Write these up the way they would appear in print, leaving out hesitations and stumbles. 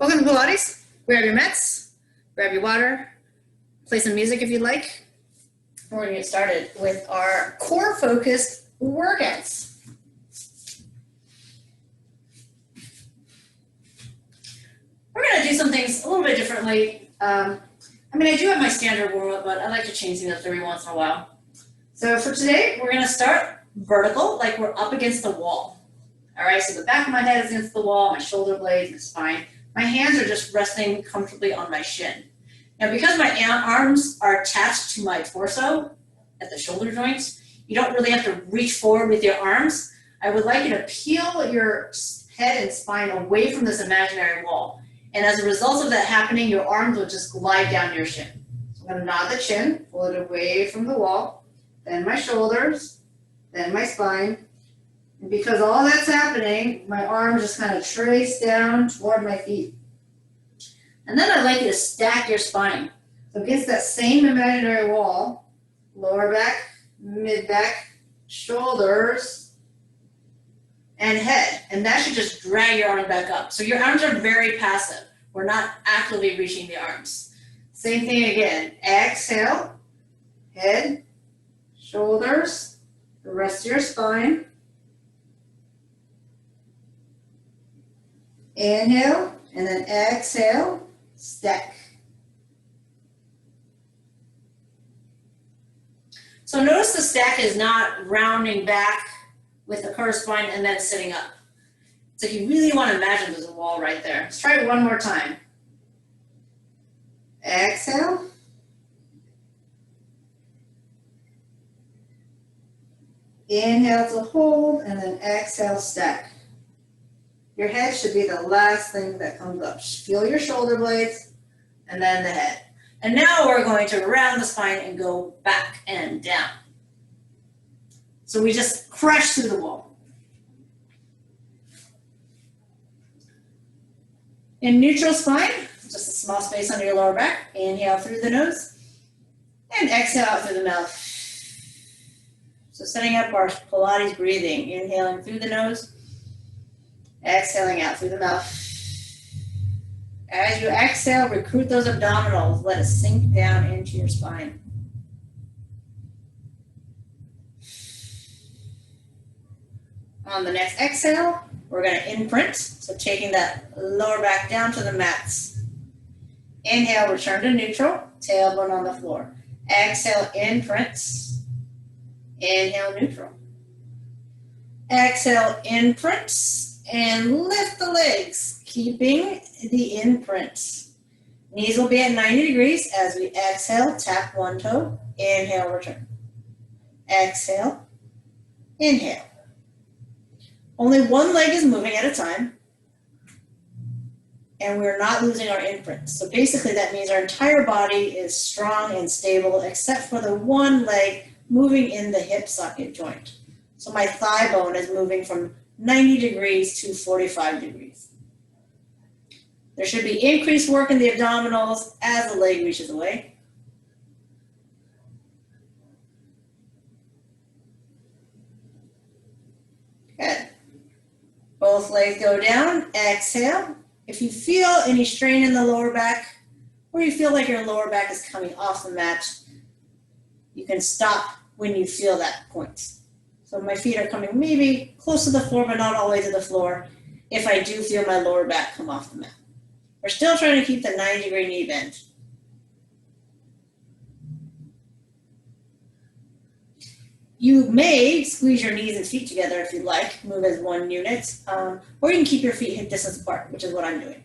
Welcome to Pilates. Grab your mats, grab your water, play some music if you'd like. We're going to get started with our core focused workouts. We're going to do some things a little bit differently. I do have my standard warm-up, but I like to change things up every once in a while. So for today, we're going to start vertical, like we're up against the wall. All right, so the back of my head is against the wall, my shoulder blades, my spine. My hands are just resting comfortably on my shin. Now, because my arms are attached to my torso at the shoulder joints, you don't really have to reach forward with your arms. I would like you to peel your head and spine away from this imaginary wall. And as a result of that happening, your arms will just glide down your shin. So I'm going to nod the chin, pull it away from the wall, then my shoulders, then my spine. And because all that's happening, my arms just kind of trace down toward my feet. And then I'd like you to stack your spine. So against that same imaginary wall, lower back, mid back, shoulders, and head. And that should just drag your arms back up. So your arms are very passive. We're not actively reaching the arms. Same thing again. Exhale, head, shoulders, the rest of your spine. Inhale, and then exhale, stack. So notice the stack is not rounding back with the curved spine and then sitting up. So if you really want to imagine there's a wall right there. Let's try it one more time. Exhale. Inhale to hold, and then exhale, stack. Your head should be the last thing that comes up. Feel your shoulder blades, and then the head. And now we're going to round the spine and go back and down. So we just crash through the wall. In neutral spine, just a small space under your lower back. Inhale through the nose, and exhale out through the mouth. So setting up our Pilates breathing, inhaling through the nose, exhaling out through the mouth. As you exhale, recruit those abdominals. Let it sink down into your spine. On the next exhale, we're going to imprint. So taking that lower back down to the mats. Inhale, return to neutral, tailbone on the floor. Exhale, imprint. Inhale, neutral. Exhale, imprint. And lift the legs, keeping the imprint. Knees will be at 90 degrees as we exhale, tap one toe, inhale, return. Exhale, inhale. Only one leg is moving at a time, and we're not losing our imprint. So basically that means our entire body is strong and stable except for the one leg moving in the hip socket joint. So my thigh bone is moving from 90 degrees to 45 degrees. There should be increased work in the abdominals as the leg reaches away. Good. Both legs go down, exhale. If you feel any strain in the lower back, or you feel like your lower back is coming off the mat, you can stop when you feel that point. So my feet are coming maybe close to the floor, but not all the way to the floor if I do feel my lower back come off the mat. We're still trying to keep the 90-degree knee bend. You may squeeze your knees and feet together if you'd like, move as one unit, or you can keep your feet hip distance apart, which is what I'm doing.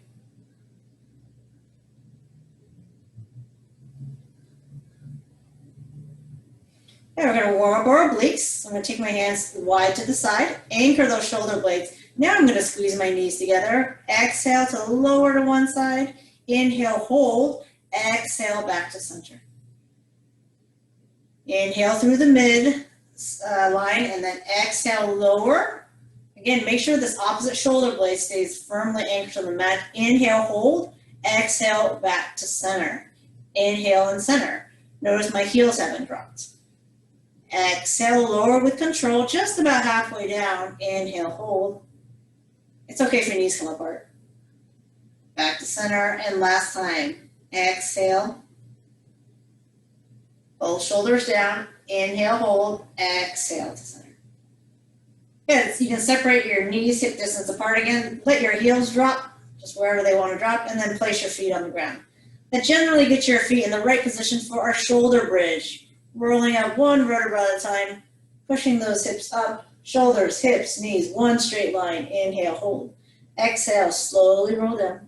And we're going to warm up our obliques. I'm going to take my hands wide to the side, anchor those shoulder blades. Now I'm going to squeeze my knees together. Exhale to lower to one side. Inhale, hold. Exhale, back to center. Inhale through the mid line, and then exhale, lower. Again, make sure this opposite shoulder blade stays firmly anchored to the mat. Inhale, hold. Exhale, back to center. Inhale and center. Notice my heels haven't dropped. Exhale, lower with control, just about halfway down. Inhale, hold. It's okay if your knees come apart. back to center, and last time. Exhale. Both shoulders down. Inhale, hold. Exhale to center. Good. So you can separate your knees hip distance apart again. Let your heels drop, just wherever they want to drop, and then place your feet on the ground. Then generally get your feet in the right position for our shoulder bridge. Rolling out one vertebra at a time, pushing those hips up, shoulders, hips, knees, one straight line. Inhale, hold. Exhale, slowly roll down.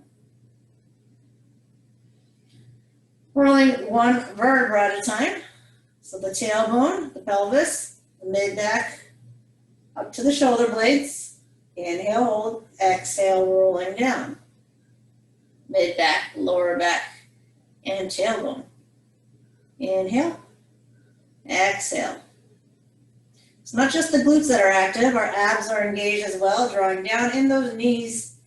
Rolling one vertebra at a time. So the tailbone, the pelvis, the mid-back, up to the shoulder blades. Inhale, hold. Exhale, rolling down. Mid-back, lower back, and tailbone. Inhale. Exhale. It's not just the glutes that are active, our abs are engaged as well, drawing down in those knees.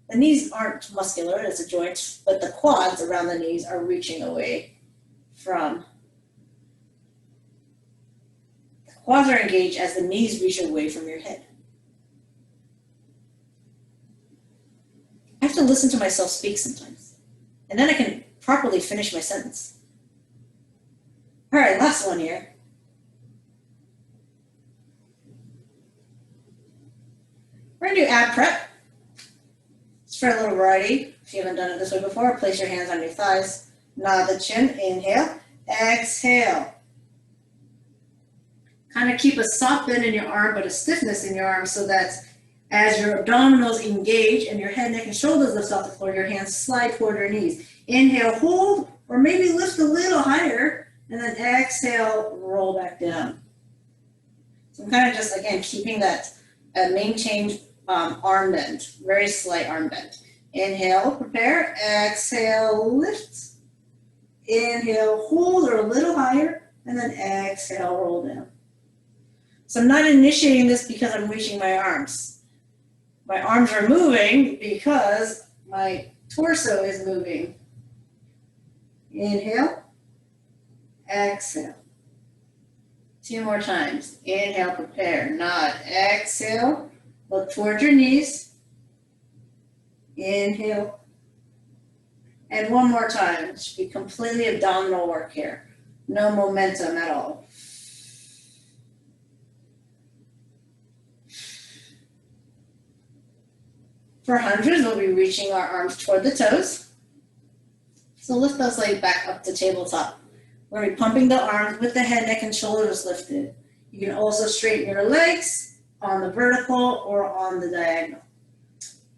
The knees aren't muscular, it's a joint, but the quads around the knees are reaching away from. The quads are engaged as the knees reach away from your head. I have to listen to myself speak sometimes, and then I can properly finish my sentence. All right, last one here. We're gonna do ab prep. Just for a little variety. If you haven't done it this way before, place your hands on your thighs. Nod the chin, inhale, exhale. Kind of keep a soft bend in your arm, but a stiffness in your arm so that as your abdominals engage and your head, neck, and shoulders lift off the floor, your hands slide toward your knees. Inhale, hold, or maybe lift a little higher. And then exhale, roll back down. So I'm kind of just, again, keeping that maintained arm bend, very slight arm bend. Inhale, prepare. Exhale, lift. Inhale, hold or a little higher. And then exhale, roll down. So I'm not initiating this because I'm reaching my arms. My arms are moving because my torso is moving. Inhale. Exhale. 2 more times. Inhale, prepare, nod. Exhale, look toward your knees. Inhale. And 1 more time. It should be completely abdominal work here. No momentum at all. For hundreds, we'll be reaching our arms toward the toes. So lift those legs back up to tabletop. We're going to be pumping the arms with the head, neck, and shoulders lifted. You can also straighten your legs on the vertical or on the diagonal.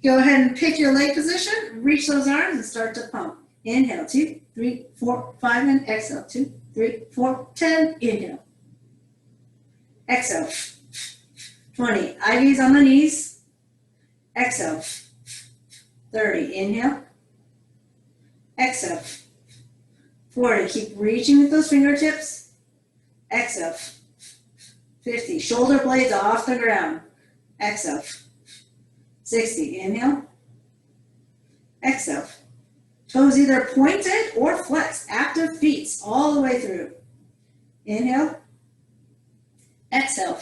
Go ahead and pick your leg position, reach those arms, and start to pump. Inhale, 2, 3, 4, 5, and exhale. 2, 3, 4, 10, inhale. Exhale. 20, IVs on the knees. Exhale. 30, inhale. Exhale. 40, keep reaching with those fingertips. Exhale. 50, shoulder blades off the ground. Exhale. 60, inhale. Exhale. Toes either pointed or flexed, active feet all the way through. Inhale. Exhale.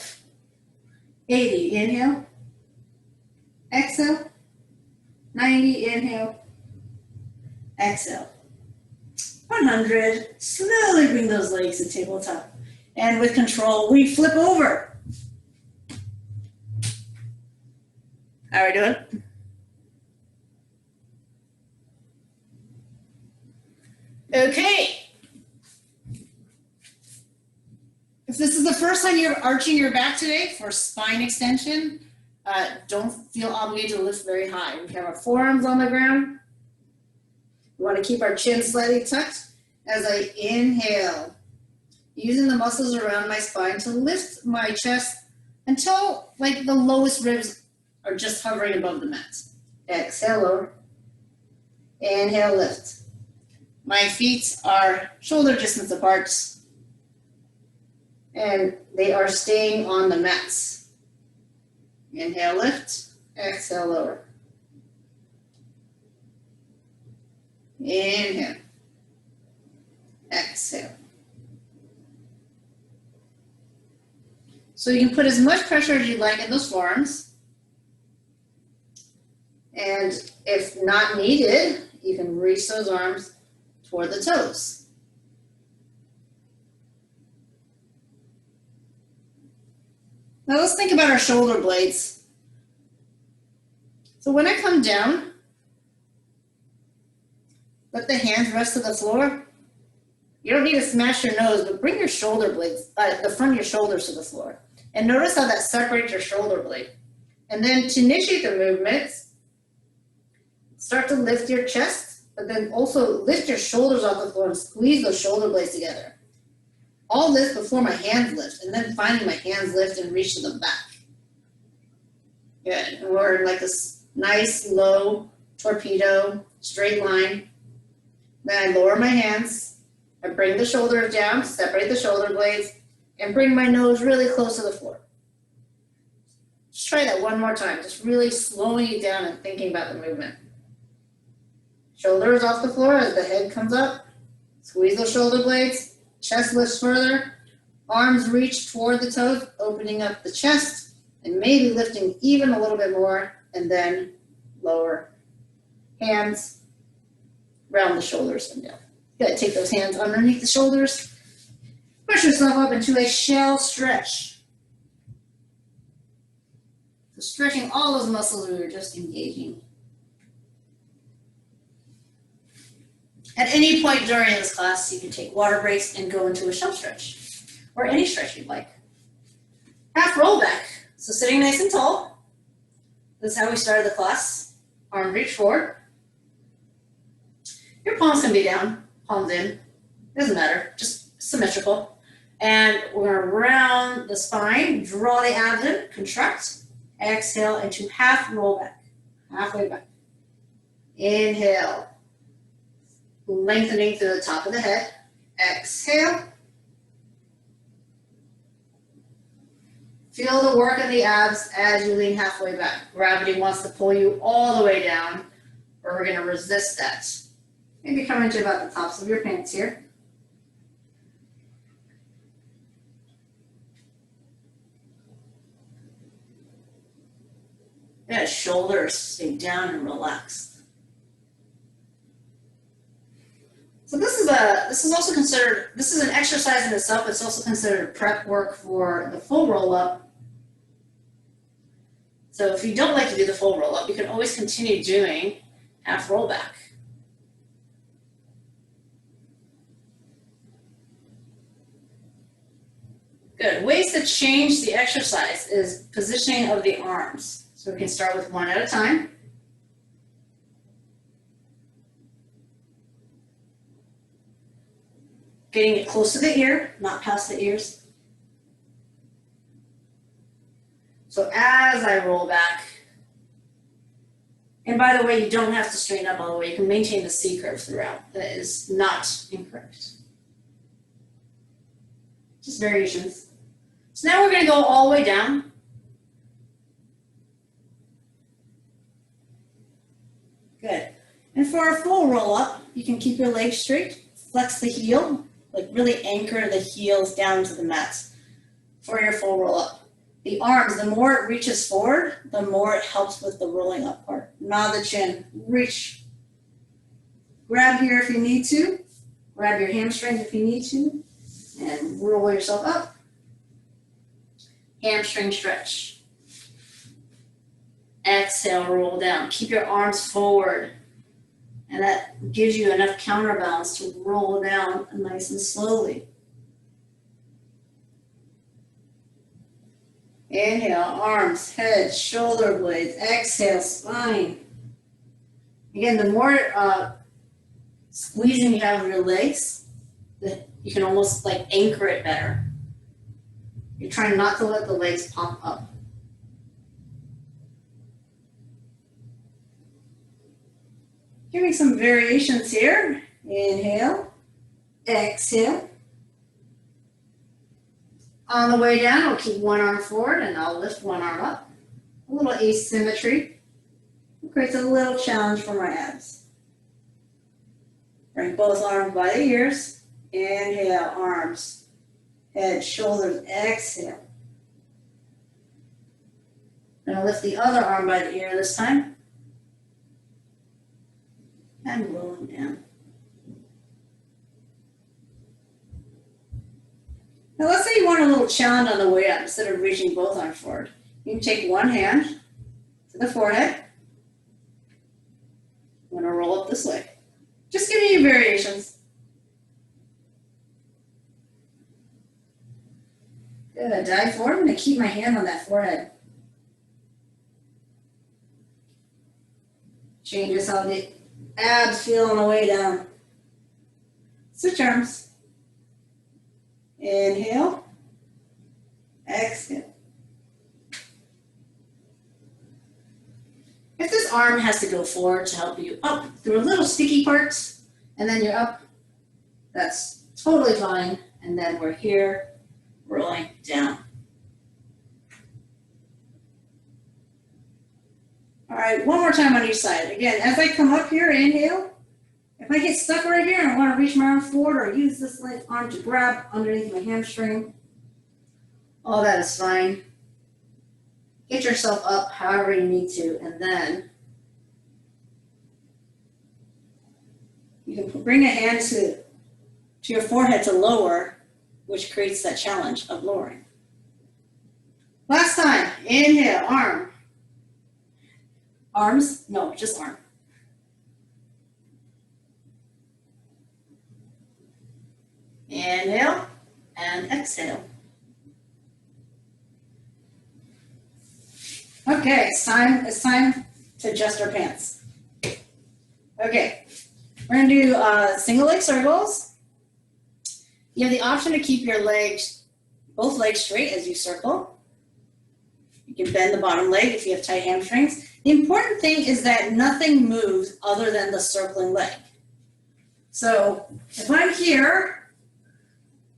80, inhale. Exhale. 90, inhale. Exhale. 100, slowly bring those legs to tabletop. And with control, we flip over. How are we doing? Okay. If this is the first time you're arching your back today for spine extension, don't feel obligated to lift very high. We have our forearms on the ground. We want to keep our chin slightly tucked as I inhale, using the muscles around my spine to lift my chest until like the lowest ribs are just hovering above the mat. Exhale, lower. Inhale, lift. My feet are shoulder distance apart and they are staying on the mats. Inhale, lift. Exhale, lower. Inhale. Exhale. So you can put as much pressure as you like in those forearms. And if not needed, you can reach those arms toward the toes. Now let's think about our shoulder blades. So when I come down, let the hands rest to the floor. You don't need to smash your nose, but bring your shoulder blades, the front of your shoulders to the floor. And notice how that separates your shoulder blade. And then to initiate the movements, start to lift your chest, but then also lift your shoulders off the floor and squeeze those shoulder blades together. All this before my hands lift, and then finally my hands lift and reach to the back. Good, and we're in like this nice, low, torpedo, straight line. Then I lower my hands, I bring the shoulders down, separate the shoulder blades, and bring my nose really close to the floor. Just try that one more time, just really slowing it down and thinking about the movement. Shoulders off the floor as the head comes up, squeeze those shoulder blades, chest lifts further, arms reach toward the toes, opening up the chest, and maybe lifting even a little bit more, and then lower. Hands round the shoulders and down. Good, take those hands underneath the shoulders, push yourself up into a shell stretch. So stretching all those muscles we were just engaging. At any point during this class, you can take water breaks and go into a shell stretch, or any stretch you'd like. Half roll back. So sitting nice and tall. This is how we started the class. Arm reach forward. Your palms can be down, palms in. Doesn't matter, just symmetrical. And we're gonna round the spine, draw the abdomen, contract, exhale into half roll back, halfway back. Inhale. Lengthening through the top of the head. Exhale. Feel the work of the abs as you lean halfway back. Gravity wants to pull you all the way down, or we're going to resist that. Maybe coming to about the tops of your pants here. Yeah, shoulders stay down and relaxed. So this is also considered, this is an exercise in itself. It's also considered prep work for the full roll-up. So if you don't like to do the full roll-up, you can always continue doing half roll-back. Good. Ways to change the exercise is positioning of the arms. So we can start with one at a time. Getting it close to the ear, not past the ears. So as I roll back, and by the way, you don't have to straighten up all the way. You can maintain the C curve throughout. That is not incorrect. Just variations. So now we're going to go all the way down. Good. And for our full roll up, you can keep your legs straight, flex the heel, like really anchor the heels down to the mat for your full roll up. The arms, the more it reaches forward, the more it helps with the rolling up part. Nod the chin, reach. Grab here if you need to. Grab your hamstrings if you need to. And roll yourself up. Hamstring stretch. Exhale, roll down. Keep your arms forward. And that gives you enough counterbalance to roll down nice and slowly. Inhale, arms, head, shoulder blades. Exhale, spine. Again, the more squeezing you have of your legs, you can almost like anchor it better. You're trying not to let the legs pop up. Giving some variations here. Inhale, exhale. On the way down, I'll keep one arm forward and I'll lift one arm up. A little asymmetry. It creates a little challenge for my abs. Bring both arms by the ears. Inhale, arms, head, shoulders, exhale. Gonna lift the other arm by the ear this time. and rolling down. Now let's say you want a little challenge on the way up instead of reaching both arms forward. You can take one hand to the forehead. I'm going to roll up this way. Just giving you variations. Good, dive forward. I'm going to keep my hand on that forehead. Changes how the abs feel on the way down. Switch arms. Inhale, exhale. If this arm has to go forward to help you up through little sticky parts, and then you're up, that's totally fine. And then we're here, rolling down. All right, one more time on each side. Again, as I come up here, inhale. If I get stuck right here and I want to reach my arm forward or use this left arm to grab underneath my hamstring, all that is fine. Get yourself up however you need to, and then you can bring a hand to your forehead to lower, which creates that challenge of lowering. Last time, inhale, arm. Arms? No, just arm. Inhale and exhale. Okay, it's time to adjust our pants. Okay, we're gonna do single leg circles. You have the option to keep your legs, both legs straight as you circle. You can bend the bottom leg if you have tight hamstrings. The important thing is that nothing moves other than the circling leg. So if I'm here,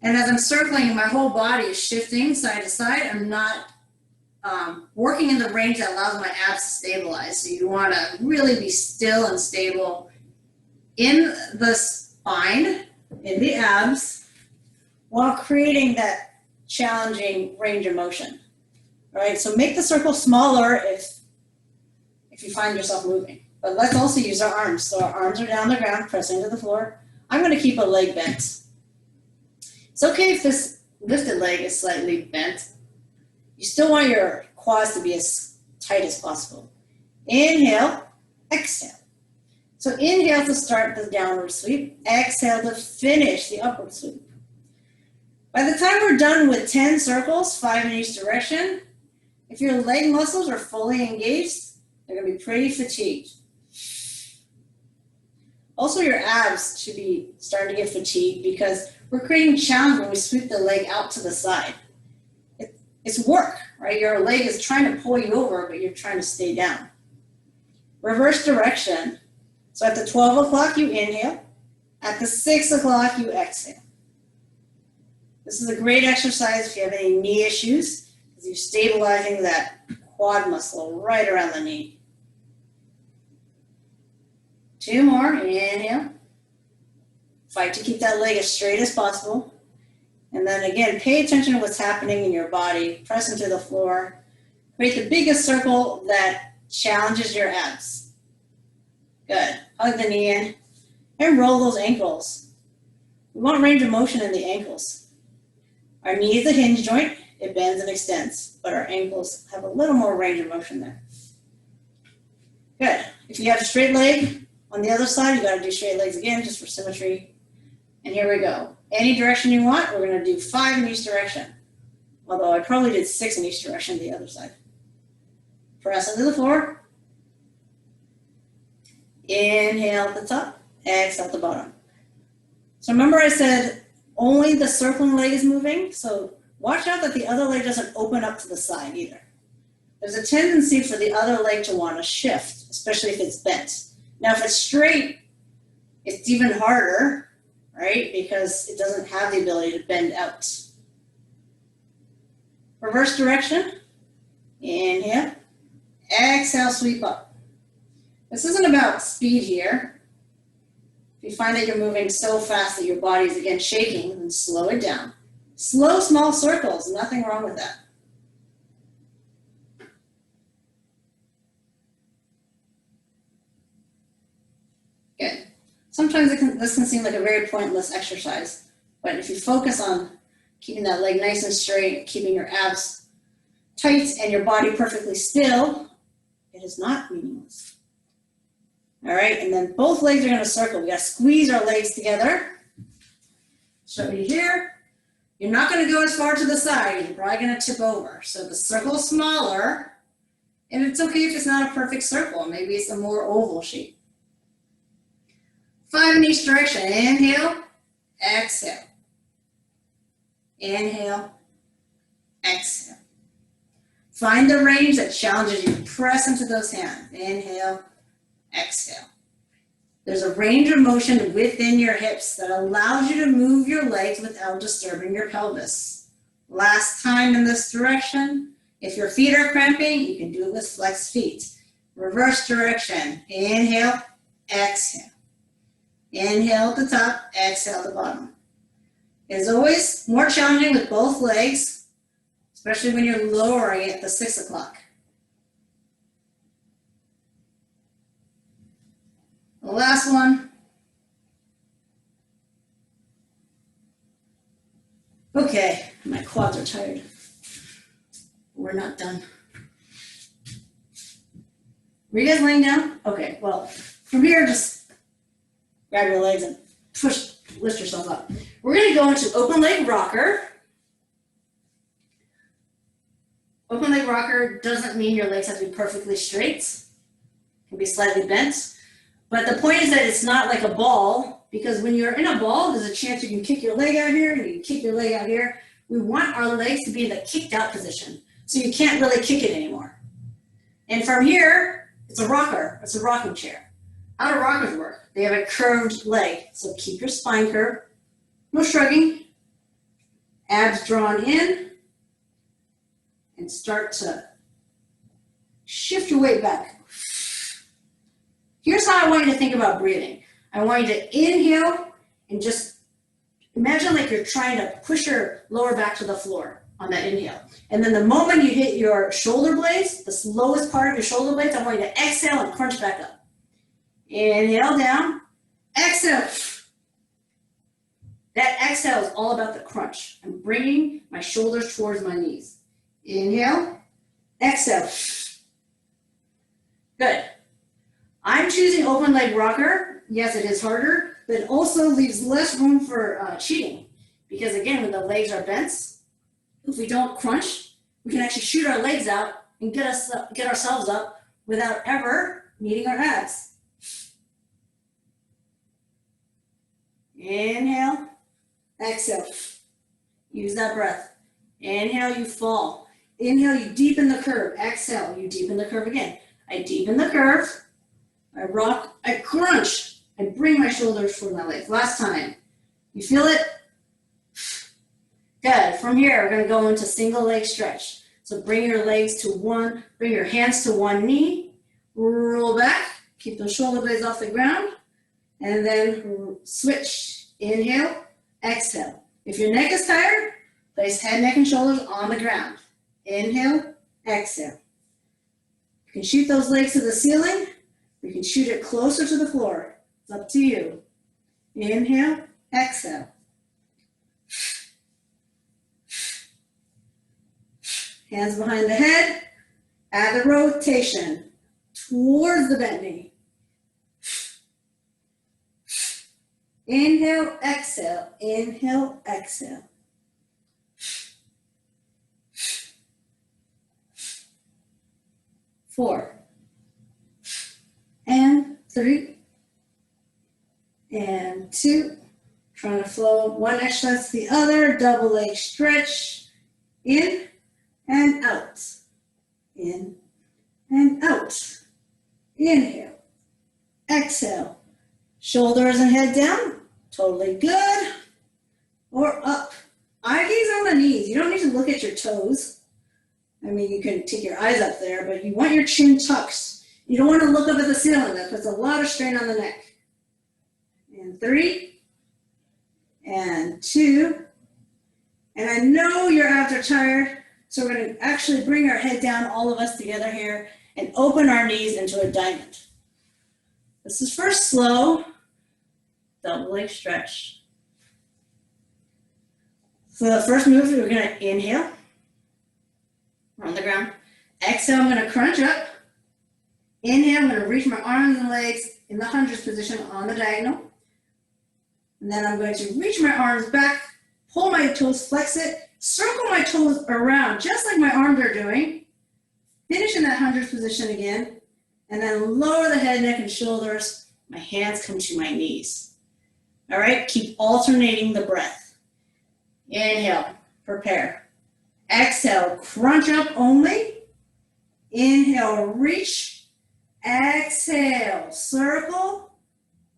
and as I'm circling, my whole body is shifting side to side, I'm not working in the range that allows my abs to stabilize. So you want to really be still and stable in the spine, in the abs, while creating that challenging range of motion. All right, so make the circle smaller if you find yourself moving. But let's also use our arms. So our arms are down the ground, pressing to the floor. I'm going to keep a leg bent. It's okay if this lifted leg is slightly bent. You still want your quads to be as tight as possible. Inhale, exhale. So inhale to start the downward sweep. Exhale to finish the upward sweep. By the time we're done with 10 circles, 5 in each direction, if your leg muscles are fully engaged, they're going to be pretty fatigued. Also, your abs should be starting to get fatigued because we're creating challenge when we sweep the leg out to the side. It's work, right? Your leg is trying to pull you over, but you're trying to stay down. Reverse direction. So at the 12 o'clock, you inhale. At the 6 o'clock, you exhale. This is a great exercise if you have any knee issues, because you're stabilizing that quad muscle right around the knee. 2 more, inhale. Fight to keep that leg as straight as possible. And then again, pay attention to what's happening in your body. Press into the floor. Create the biggest circle that challenges your abs. Good. Hug the knee in and roll those ankles. We want range of motion in the ankles. Our knee is a hinge joint. It bends and extends, but our ankles have a little more range of motion there. Good. If you have a straight leg on the other side, you got to do straight legs again just for symmetry. And here we go. Any direction you want, we're going to do 5 in each direction. Although I probably did 6 in each direction the other side. Press into the floor. Inhale at the top, exhale at the bottom. So remember I said only the circling leg is moving, so watch out that the other leg doesn't open up to the side either. There's a tendency for the other leg to want to shift, especially if it's bent. Now if it's straight, it's even harder, right? Because it doesn't have the ability to bend out. Reverse direction. Inhale. Exhale, sweep up. This isn't about speed here. If you find that you're moving so fast that your body is again shaking, then slow it down. Slow, small circles, nothing wrong with that. Good. Sometimes this can seem like a very pointless exercise, but if you focus on keeping that leg nice and straight, keeping your abs tight and your body perfectly still, it is not meaningless. All right, and then both legs are gonna circle. We gotta squeeze our legs together. Show you here. You're not gonna go as far to the side. You're probably gonna tip over. So the circle's smaller, and it's okay if it's not a perfect circle. Maybe it's a more oval shape. 5 in each direction. Inhale, exhale. Inhale, exhale. Find the range that challenges you. Press into those hands. Inhale, exhale. There's a range of motion within your hips that allows you to move your legs without disturbing your pelvis. Last time in this direction, if your feet are cramping, you can do it with flexed feet. Reverse direction. Inhale, exhale. Inhale at the top, exhale at the bottom. It's always more challenging with both legs, especially when you're lowering it to 6 o'clock. The last one. Okay, my quads are tired. We're not done. Were you guys laying down? Okay, well, from here, just grab your legs and lift yourself up. We're gonna go into open leg rocker. Open leg rocker doesn't mean your legs have to be perfectly straight. It can be slightly bent. But the point is that it's not like a ball, because when you're in a ball, there's a chance you can kick your leg out here and you can kick your leg out here. We want our legs to be in the kicked out position, so you can't really kick it anymore. And from here, it's a rocker, it's a rocking chair. How do rockers work? They have a curved leg, so keep your spine curved, no shrugging, abs drawn in, and start to shift your weight back. Here's how I want you to think about breathing. I want you to inhale and just imagine like you're trying to push your lower back to the floor on that inhale. And then the moment you hit your shoulder blades, the lowest part of your shoulder blades, I want you to exhale and crunch back up. Inhale down, exhale. That exhale is all about the crunch. I'm bringing my shoulders towards my knees. Inhale, exhale. Good. I'm choosing open leg rocker. Yes, it is harder, but it also leaves less room for cheating. Because again, when the legs are bent, if we don't crunch, we can actually shoot our legs out and get ourselves up without ever meeting our abs. Inhale, exhale. Use that breath. Inhale, you fall. Inhale, you deepen the curve. Exhale, you deepen the curve again. I deepen the curve. I rock, I crunch, I bring my shoulders toward my legs. Last time. You feel it? Good. From here, we're going to go into single leg stretch. So bring your legs to bring your hands to one knee, roll back, keep those shoulder blades off the ground, and then switch. Inhale, exhale. If your neck is tired, place head, neck, and shoulders on the ground. Inhale, exhale. You can shoot those legs to the ceiling. You can shoot it closer to the floor. It's up to you. Inhale, exhale. Hands behind the head. Add the rotation towards the bent knee. Inhale, exhale. Inhale, exhale. Four. And 3, and 2, trying to flow one exercise to the other, double leg stretch, in and out, in and out, inhale, exhale, shoulders and head down, totally good, or up. Eye gaze on the knees, you don't need to look at your toes. I mean, you can take your eyes up there, but you want your chin tucked. You don't want to look up at the ceiling. That puts a lot of strain on the neck. And 3, and 2, and I know your abs are tired, so we're going to actually bring our head down, all of us together here, and open our knees into a diamond. This is first slow. double leg stretch. So the first move, we're gonna inhale, we're on the ground. Exhale, I'm gonna crunch up. Inhale, I'm gonna reach my arms and legs in the hundreds position on the diagonal. And then I'm going to reach my arms back, pull my toes, flex it, circle my toes around, just like my arms are doing. Finish in that hundreds position again, and then lower the head, neck, and shoulders. My hands come to my knees. All right, keep alternating the breath. Inhale, prepare. Exhale, crunch up only. Inhale, reach. Exhale, circle.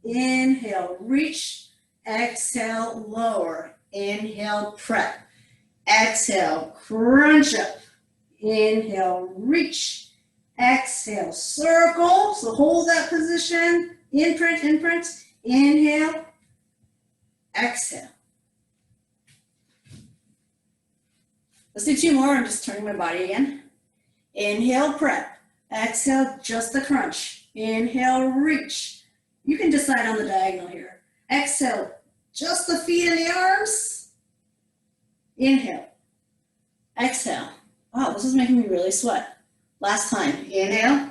Inhale, reach. Exhale, lower. Inhale, prep. Exhale, crunch up. Inhale, reach. Exhale, circle. So hold that position. Imprint. Inhale. Exhale. Let's do 2 more. I'm just turning my body again. Inhale, prep. Exhale, just the crunch. Inhale, reach. You can decide on the diagonal here. Exhale, just the feet and the arms. Inhale. Exhale. Wow, this is making me really sweat. Last time. Inhale.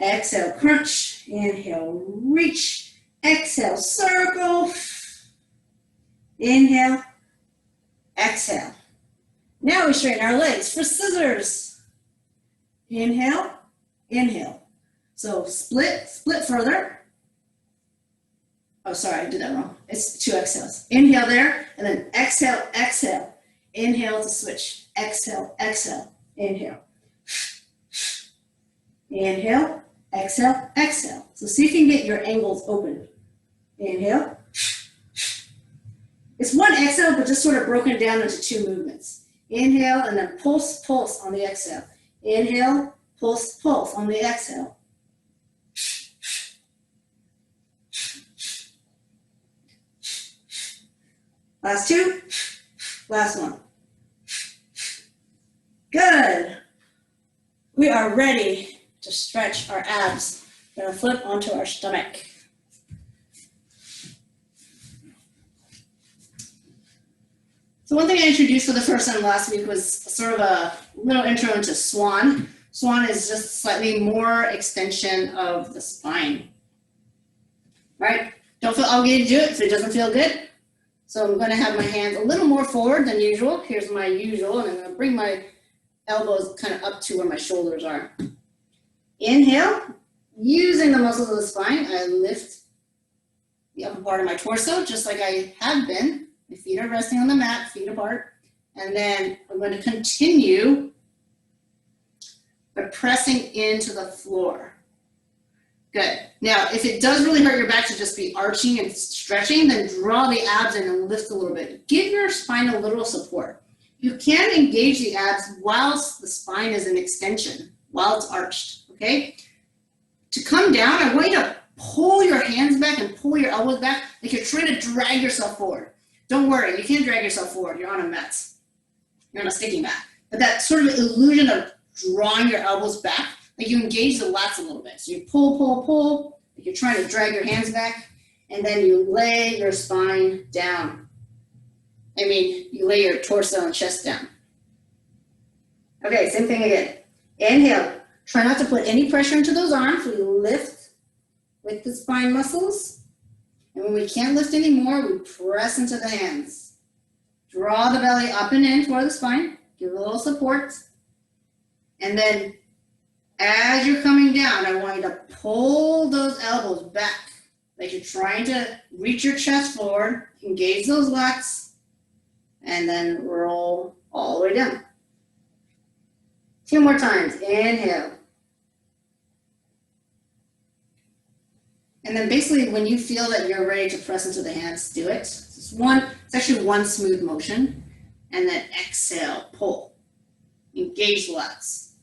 Exhale, crunch. Inhale, reach. Exhale, circle. Inhale. Exhale. Now we straighten our legs for scissors. Inhale, inhale. So split further. Oh, sorry, I did that wrong. It's 2 exhales. Inhale there, and then exhale, exhale. Inhale to switch. Exhale, exhale. Inhale. Inhale, exhale, exhale. So see if you can get your angles open. Inhale. It's 1 exhale, but just sort of broken down into 2 movements. Inhale, and then pulse, pulse on the exhale. Inhale, pulse, pulse on the exhale. Last 2. Last 1. Good. We are ready to stretch our abs. We're going to flip onto our stomach. So one thing I introduced for the first time last week was sort of a little intro into swan. Swan is just slightly more extension of the spine. Right? Don't feel obligated to do it if it doesn't feel good. So I'm going to have my hands a little more forward than usual. Here's my usual, and I'm going to bring my elbows kind of up to where my shoulders are. Inhale, using the muscles of the spine, I lift the upper part of my torso, just like I have been. My feet are resting on the mat, feet apart. And then I'm going to continue by pressing into the floor. Good. Now, if it does really hurt your back to just be arching and stretching, then draw the abs in and lift a little bit. Give your spine a little support. You can engage the abs whilst the spine is in extension, while it's arched, okay? To come down, I want you to pull your hands back and pull your elbows back like you're trying to drag yourself forward. Don't worry, you can't drag yourself forward. You're on a mat. You're on a sticky mat. But that sort of illusion of drawing your elbows back, like you engage the lats a little bit. So you pull, pull, pull, like you're trying to drag your hands back, and then you lay your spine down. I mean, you lay your torso and chest down. Okay, same thing again. Inhale. Try not to put any pressure into those arms. We lift with the spine muscles. And when we can't lift anymore, we press into the hands. Draw the belly up and in toward the spine. Give it a little support. And then as you're coming down, I want you to pull those elbows back. Like you're trying to reach your chest forward. Engage those lats. And then roll all the way down. 2 more times. Inhale. And then basically when you feel that you're ready to press into the hands, do it. It's actually one smooth motion. And then exhale, pull. Engage the lats.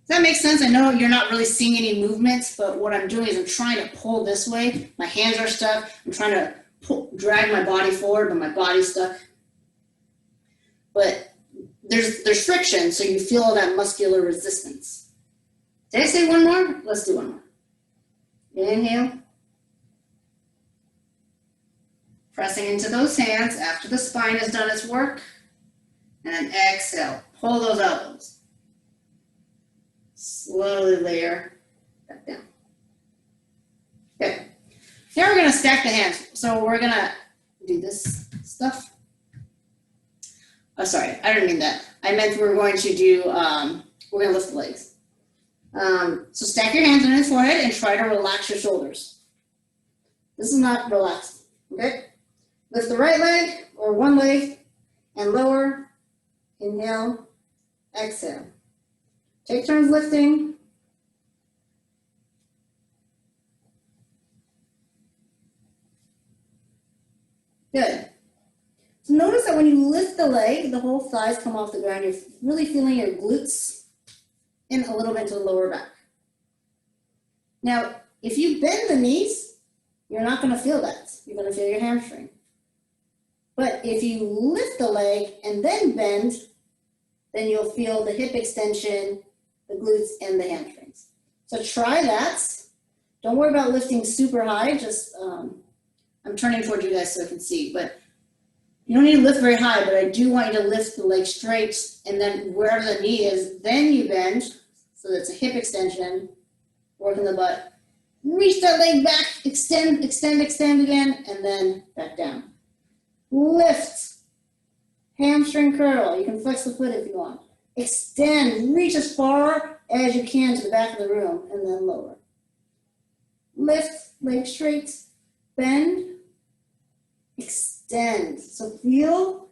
Does that make sense? I know you're not really seeing any movements, but what I'm doing is I'm trying to pull this way. My hands are stuck. I'm trying to drag my body forward, but my body's stuck. But there's friction, so you feel all that muscular resistance. Did I say 1 more? Let's do 1 more. Inhale. Pressing into those hands after the spine has done its work. And then exhale, pull those elbows. Slowly layer back down. Okay. Now we're gonna stack the hands. So we're gonna do this stuff. Oh, sorry, I didn't mean that. I meant we're going to do, we're gonna lift the legs. So stack your hands on your forehead and try to relax your shoulders. This is not relaxed, okay? Lift the right leg or one leg and lower. Inhale, exhale. Take turns lifting. Good. So notice that when you lift the leg, the whole thighs come off the ground. You're really feeling your glutes in a little bit to the lower back. Now, if you bend the knees, you're not going to feel that. You're going to feel your hamstring. But if you lift the leg and then bend, then you'll feel the hip extension, the glutes, and the hamstrings. So try that. Don't worry about lifting super high. Just, I'm turning toward you guys so I can see, but you don't need to lift very high, but I do want you to lift the leg straight, and then wherever the knee is, then you bend, so that's a hip extension, working the butt. Reach that leg back, extend, extend, extend again, and then back down. Lift, hamstring curl. You can flex the foot if you want. Extend, reach as far as you can to the back of the room, and then lower. Lift, leg straight, bend, extend. So feel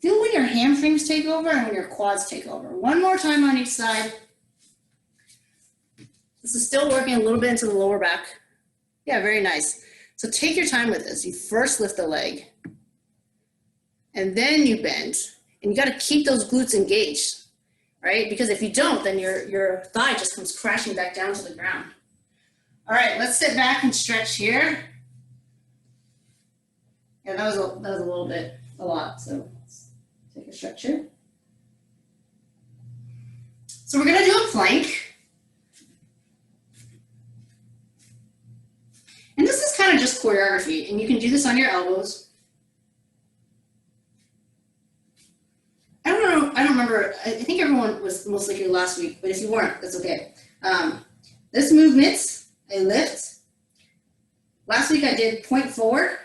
when your hamstrings take over and when your quads take over. One more time on each side. This is still working a little bit into the lower back. Yeah, very nice. So take your time with this. You first lift the leg, and then you bend. And you got to keep those glutes engaged, right? Because if you don't, then your thigh just comes crashing back down to the ground. All right, let's sit back and stretch here. Yeah, that was a little bit, a lot. So let's take a stretch here. So we're gonna do a plank. And this is kind of just choreography, and you can do this on your elbows. I don't remember, I think everyone was mostly here last week, but if you weren't, that's okay. This movement, I lift. Last week I did point forward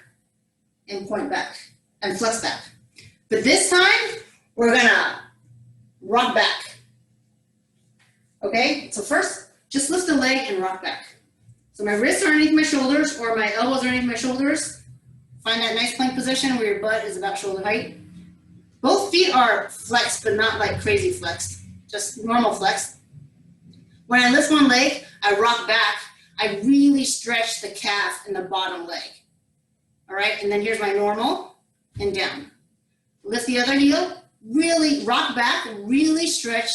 and point back and flex back. But this time, we're gonna rock back. Okay, so first, just lift the leg and rock back. So my wrists are underneath my shoulders or my elbows are underneath my shoulders. Find that nice plank position where your butt is about shoulder height. Both feet are flexed, but not like crazy flexed, just normal flexed. When I lift one leg, I rock back. I really stretch the calf and the bottom leg. All right, and then here's my normal and down. Lift the other heel, really rock back, really stretch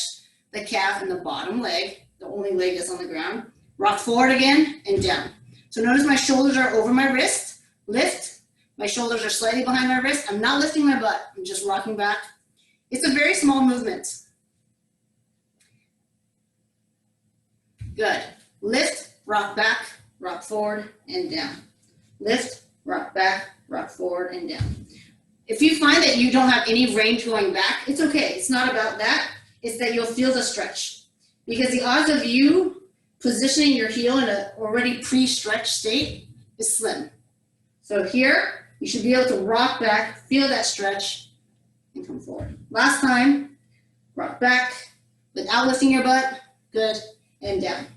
the calf and the bottom leg, the only leg that's on the ground. Rock forward again and down. So notice my shoulders are over my wrist, lift. My shoulders are slightly behind my wrist. I'm not lifting my butt, I'm just rocking back. It's a very small movement. Good. Lift, rock back, rock forward and down. Lift, rock back, rock forward and down. If you find that you don't have any range going back, it's okay. It's not about that. It's that you'll feel the stretch. Because the odds of you positioning your heel in an already pre-stretched state is slim. So here, you should be able to rock back, feel that stretch, and come forward. Last time, rock back without lifting your butt. Good, and down.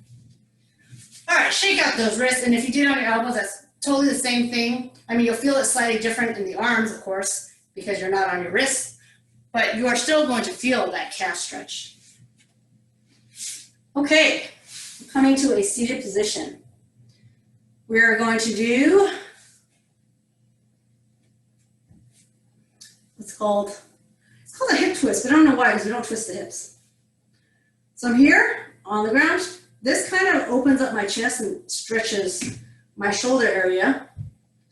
All right, shake out those wrists, and if you did it on your elbows, that's totally the same thing. I mean, you'll feel it slightly different in the arms, of course, because you're not on your wrists, but you are still going to feel that calf stretch. Okay, coming to a seated position. We're going to do, it's called a hip twist, but I don't know why, because we don't twist the hips. So I'm here on the ground. This kind of opens up my chest and stretches my shoulder area.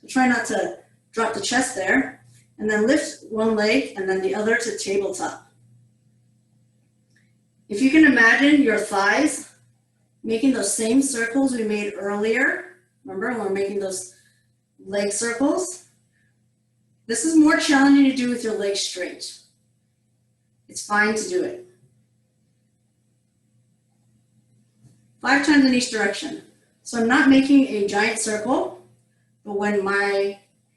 So try not to drop the chest there. And then lift one leg and then the other to tabletop. If you can imagine your thighs making those same circles we made earlier. Remember when we're making those leg circles? This is more challenging to do with your legs straight. It's fine to do it. 5 times in each direction. So I'm not making a giant circle, but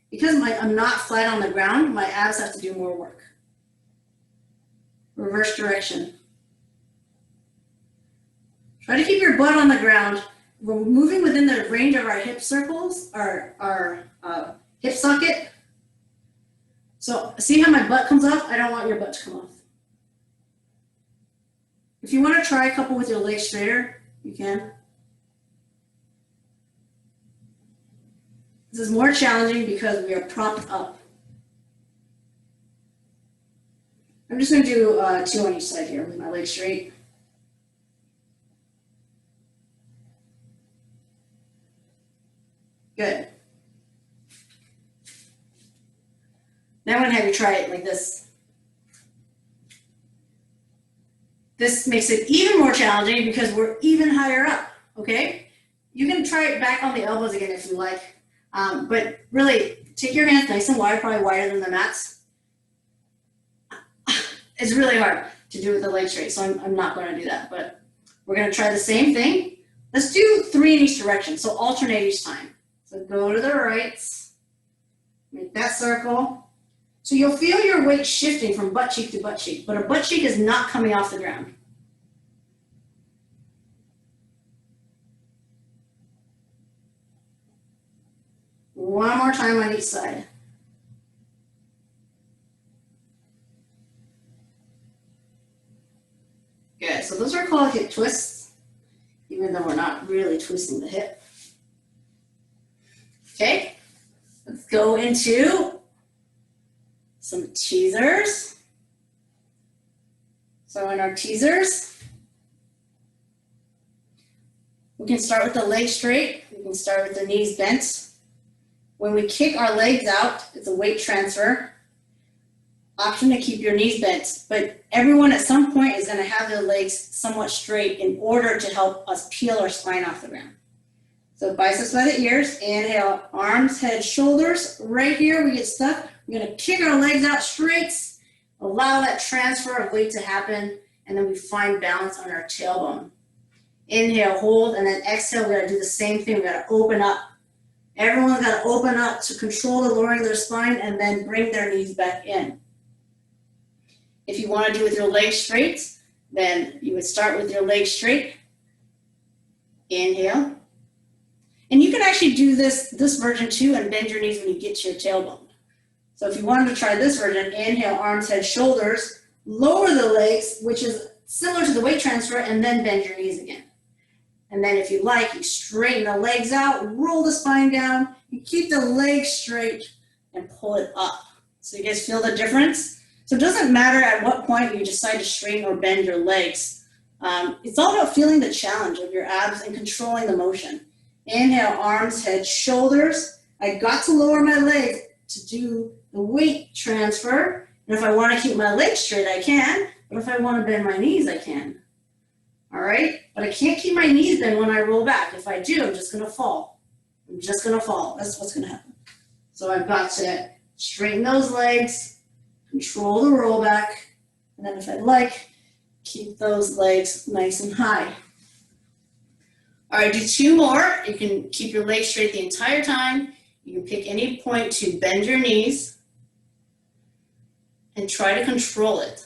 because I'm not flat on the ground, my abs have to do more work. Reverse direction. Try to keep your butt on the ground. We're moving within the range of our hip circles, our hip socket. So see how my butt comes off? I don't want your butt to come off. If you want to try a couple with your legs straighter, you can. This is more challenging because we are propped up. I'm just going to do 2 on each side here with my legs straight. Good. Now I'm going to have you try it like this. This makes it even more challenging because we're even higher up, okay? You can try it back on the elbows again if you like, but really take your hands nice and wide, probably wider than the mats. It's really hard to do with the legs straight, so I'm not going to do that, but we're going to try the same thing. Let's do 3 in each direction, so alternate each time. So go to the right, make that circle. So you'll feel your weight shifting from butt cheek to butt cheek, but a butt cheek is not coming off the ground. One more time on each side. Good, so those are called hip twists, even though we're not really twisting the hip. Okay, let's go into some teasers. So in our teasers, we can start with the legs straight. We can start with the knees bent. When we kick our legs out, it's a weight transfer. Option to keep your knees bent, but everyone at some point is going to have their legs somewhat straight in order to help us peel our spine off the ground. So biceps by the ears, inhale, arms, head, shoulders. Right here, we get stuck. We're going to kick our legs out straight, allow that transfer of weight to happen, and then we find balance on our tailbone. Inhale, hold, and then exhale. We got to do the same thing. We got to open up. Everyone's got to open up to control the lowering of their spine and then bring their knees back in. If you want to do with your legs straight, then you would start with your legs straight. Inhale. And you can actually do this version too and bend your knees when you get to your tailbone. So if you wanted to try this version, inhale, arms, head, shoulders, lower the legs, which is similar to the weight transfer, and then bend your knees again. And then if you like, you straighten the legs out, roll the spine down, you keep the legs straight and pull it up. So you guys feel the difference? So it doesn't matter at what point you decide to straighten or bend your legs. It's all about feeling the challenge of your abs and controlling the motion. Inhale, arms, head, shoulders. I got to lower my legs to do the weight transfer. And if I want to keep my legs straight, I can. But if I want to bend my knees, I can. All right? But I can't keep my knees bent when I roll back. If I do, I'm just going to fall. I'm just going to fall. That's what's going to happen. So I've got to straighten those legs, control the rollback, and then if I'd like, keep those legs nice and high. All right, do 2 more. You can keep your legs straight the entire time. You can pick any point to bend your knees and try to control it.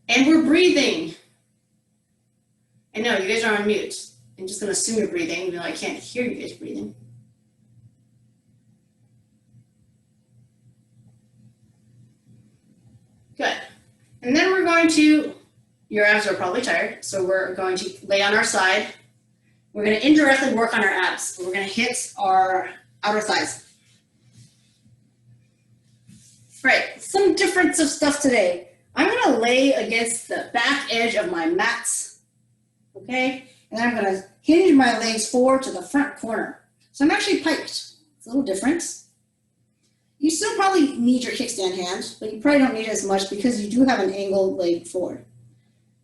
And we're breathing. I know, you guys are on mute. I'm just going to assume you're breathing, even though I can't hear you guys breathing. Good. And then we're going to, your abs are probably tired, so we're going to lay on our side. We're going to indirectly work on our abs. We're going to hit our outer thighs. Right, some difference of stuff today. I'm going to lay against the back edge of my mats, okay? And then I'm going to hinge my legs forward to the front corner. So I'm actually piped. It's a little different. You still probably need your kickstand hand, but you probably don't need it as much because you do have an angled leg forward.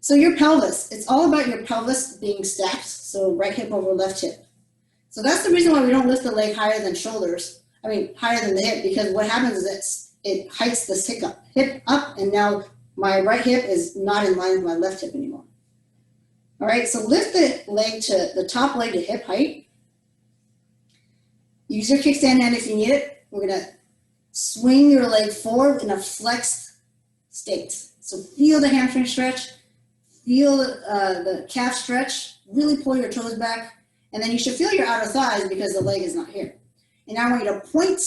So your pelvis, it's all about your pelvis being stacked, so right hip over left hip. So that's the reason why we don't lift the leg higher than higher than the hip, because what happens is it hikes this hip up, and now my right hip is not in line with my left hip anymore. All right, so lift the top leg to hip height. Use your kickstand hand if you need it. We're gonna swing your leg forward in a flexed state. So feel the hamstring stretch, feel the calf stretch, really pull your toes back, and then you should feel your outer thighs because the leg is not here. And now I want you to point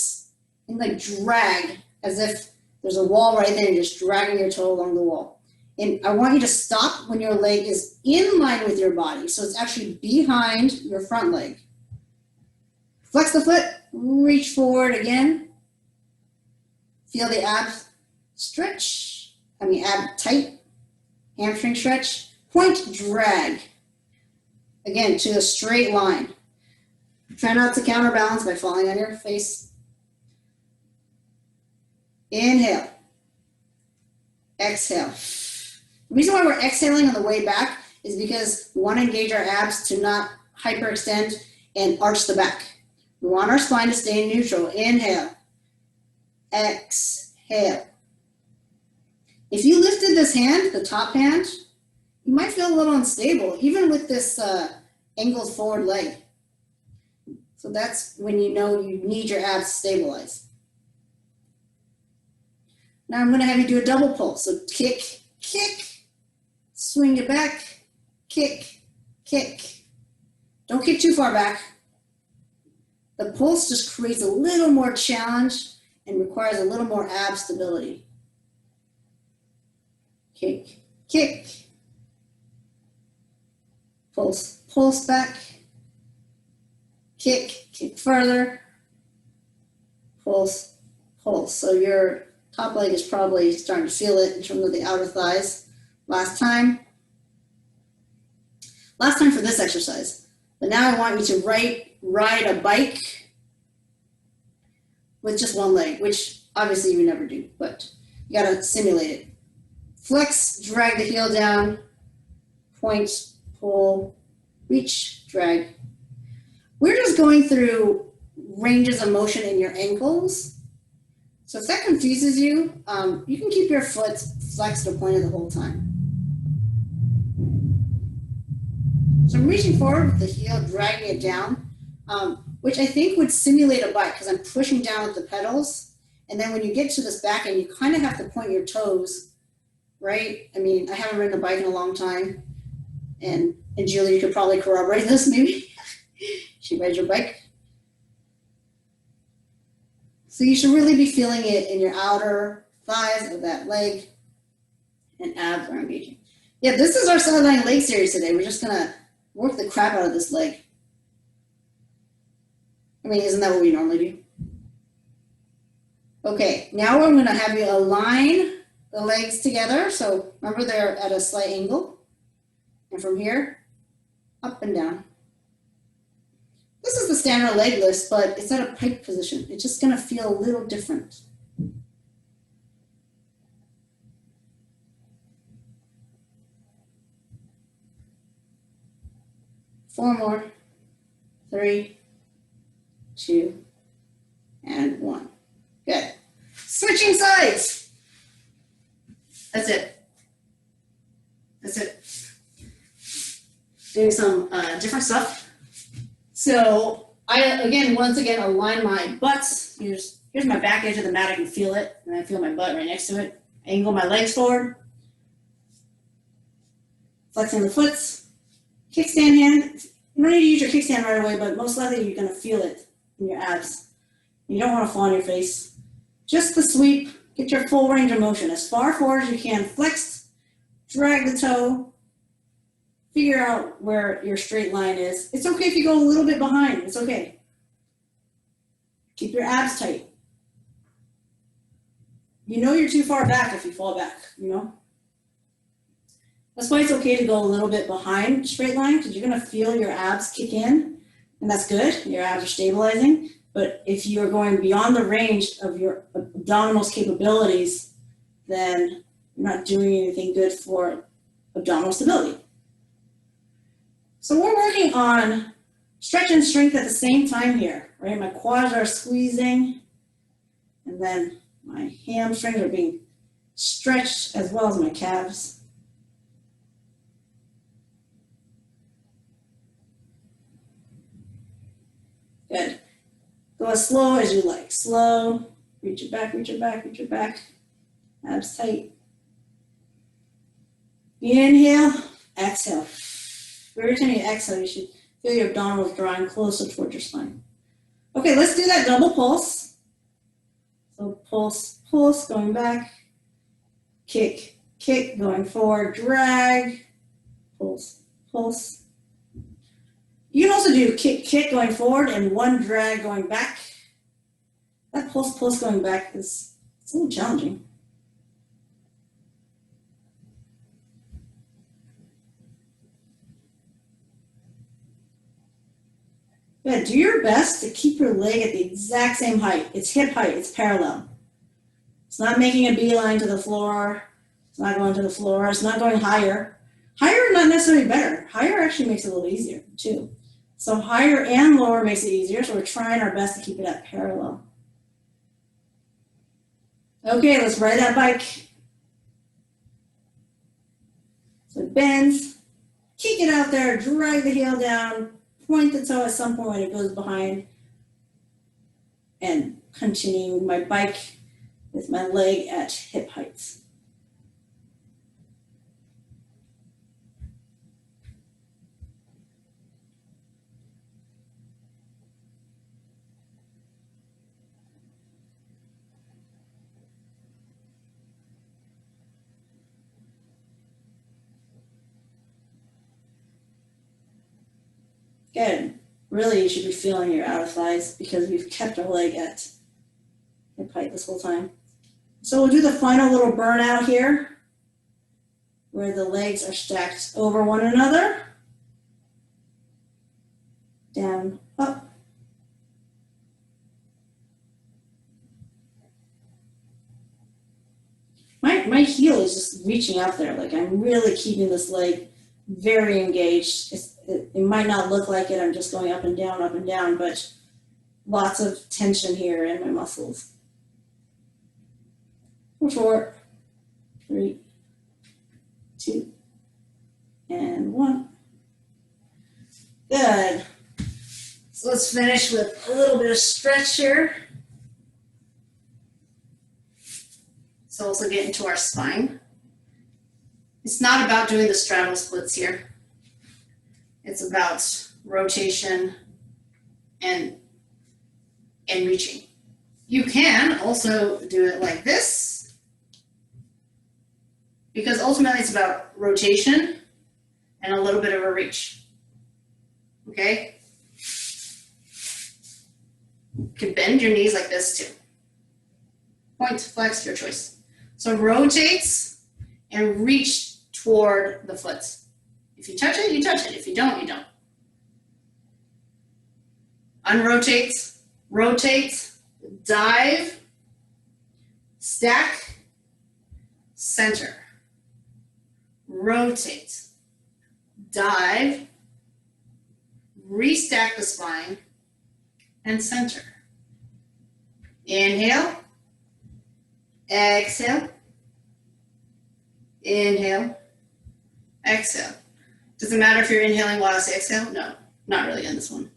and like drag as if there's a wall right there, you're just dragging your toe along the wall. And I want you to stop when your leg is in line with your body. So it's actually behind your front leg. Flex the foot, reach forward again. Feel the abs stretch, ab tight, hamstring stretch. Point, drag. Again, to a straight line. Try not to counterbalance by falling on your face. Inhale. Exhale. The reason why we're exhaling on the way back is because we want to engage our abs to not hyperextend and arch the back. We want our spine to stay neutral. Inhale. Exhale. If you lifted this hand, the top hand, you might feel a little unstable, even with this angled forward leg. So that's when you know you need your abs to stabilize. Now I'm going to have you do a double pull. So kick, kick, swing it back, kick, kick. Don't kick too far back. The pulse just creates a little more challenge and requires a little more ab stability. Kick, kick. Pulse, pulse back. Kick, kick further. Pulse, pulse. So your top leg is probably starting to feel it in terms of the outer thighs. Last time for this exercise. But now I want you to ride a bike with just one leg, which obviously you would never do, but you gotta simulate it. Flex, drag the heel down, point, pull, reach, drag. We're just going through ranges of motion in your ankles. So if that confuses you, you can keep your foot flexed or pointed the whole time. So I'm reaching forward with the heel, dragging it down, which I think would simulate a bike because I'm pushing down with the pedals. And then when you get to this back end, you kind of have to point your toes, right? I mean, I haven't ridden a bike in a long time. And Julie, you could probably corroborate this maybe. She rides your bike. So you should really be feeling it in your outer thighs of that leg, and abs are engaging. Yeah, this is our sideline leg series today. We're just gonna work the crap out of this leg. I mean, isn't that what we normally do? Okay, now I'm gonna have you align the legs together. So remember they're at a slight angle. And from here, up and down. This is the standard leg lift, but it's at a pike position. It's just gonna feel a little different. Four more, 3, 2, and 1. Good. Switching sides. That's it. That's it. Doing some different stuff. So I, once again, align my butts. Here's my back edge of the mat. I can feel it, and I feel my butt right next to it. Angle my legs forward. Flexing the foots. Kickstand hand. You don't need to use your kickstand right away, but most likely you're going to feel it in your abs. You don't want to fall on your face. Just the sweep. Get your full range of motion. As far forward as you can. Flex. Drag the toe. Figure out where your straight line is. It's okay if you go a little bit behind. It's okay. Keep your abs tight. You know you're too far back if you fall back, you know? That's why it's okay to go a little bit behind straight line because you're going to feel your abs kick in, and that's good. Your abs are stabilizing. But if you're going beyond the range of your abdominal capabilities, then you're not doing anything good for abdominal stability. So we're working on stretch and strength at the same time here, right? My quads are squeezing, and then my hamstrings are being stretched as well as my calves. Good. Go as slow as you like. Slow. Reach it back, reach it back, reach it back. Abs tight. Inhale, exhale. Every time you exhale, you should feel your abdominals drawing closer towards your spine. Okay, let's do that double pulse. So pulse, pulse, going back. Kick, kick, going forward, drag. Pulse, pulse. You can also do kick, kick going forward and one drag going back. That pulse, pulse going back is a little challenging. Good. Do your best to keep your leg at the exact same height. It's hip height, it's parallel. It's not making a beeline to the floor. It's not going to the floor. It's not going higher. Higher, not necessarily better. Higher actually makes it a little easier too. So higher and lower makes it easier, so we're trying our best to keep it at parallel. Okay, let's ride that bike. So it bends, kick it out there, drag the heel down, point the toe at some point when it goes behind, and continuing my bike with my leg at hip height. Good. Really, you should be feeling your outer thighs because we've kept our leg at hip height this whole time. So we'll do the final little burnout here where the legs are stacked over one another. Down, up. My heel is just reaching out there. Like I'm really keeping this leg very engaged. It might not look like it. I'm just going up and down, but lots of tension here in my muscles. 4, 3, 2, and 1. Good. So let's finish with a little bit of stretch here. So also get into our spine. It's not about doing the straddle splits here. It's about rotation and reaching. You can also do it like this, because ultimately it's about rotation and a little bit of a reach. Okay? You can bend your knees like this too. Point, flex, your choice. So rotates and reach toward the foot. If you touch it, you touch it. If you don't, you don't. Unrotate, rotate, dive, stack, center. Rotate, dive, restack the spine, and center. Inhale, exhale, inhale, exhale. Does it matter if you're inhaling while I say exhale? No, not really in this one.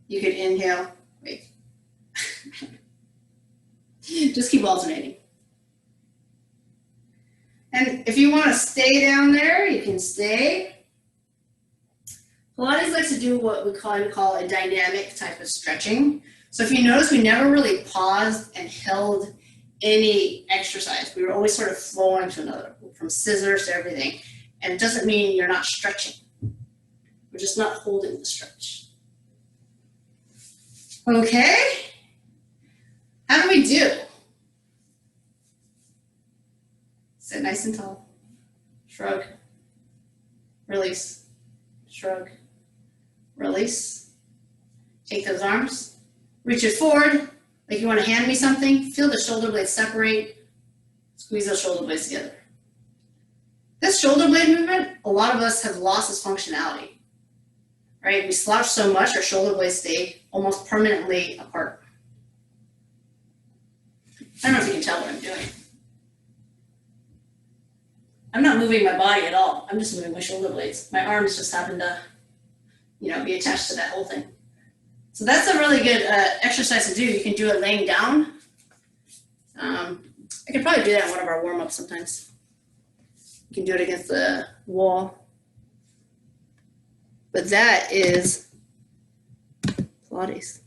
You could inhale, wait. Just keep alternating. And if you want to stay down there, you can stay. Pilates likes to do what we call a dynamic type of stretching. So if you notice, we never really paused and held any exercise. We were always sort of flowing to another, from scissors to everything. And it doesn't mean you're not stretching. We're just not holding the stretch. Okay. How do we do? Sit nice and tall. Shrug. Release. Shrug. Release. Take those arms. Reach it forward like you want to hand me something. Feel the shoulder blades separate. Squeeze those shoulder blades together. This shoulder blade movement, a lot of us have lost its functionality. right? We slouch so much, our shoulder blades stay almost permanently apart. I don't know if you can tell what I'm doing. I'm not moving my body at all. I'm just moving my shoulder blades. My arms just happen to, be attached to that whole thing. So that's a really good exercise to do. You can do it laying down. I could probably do that in one of our warm-ups sometimes. You can do it against the wall. But that is Pilates.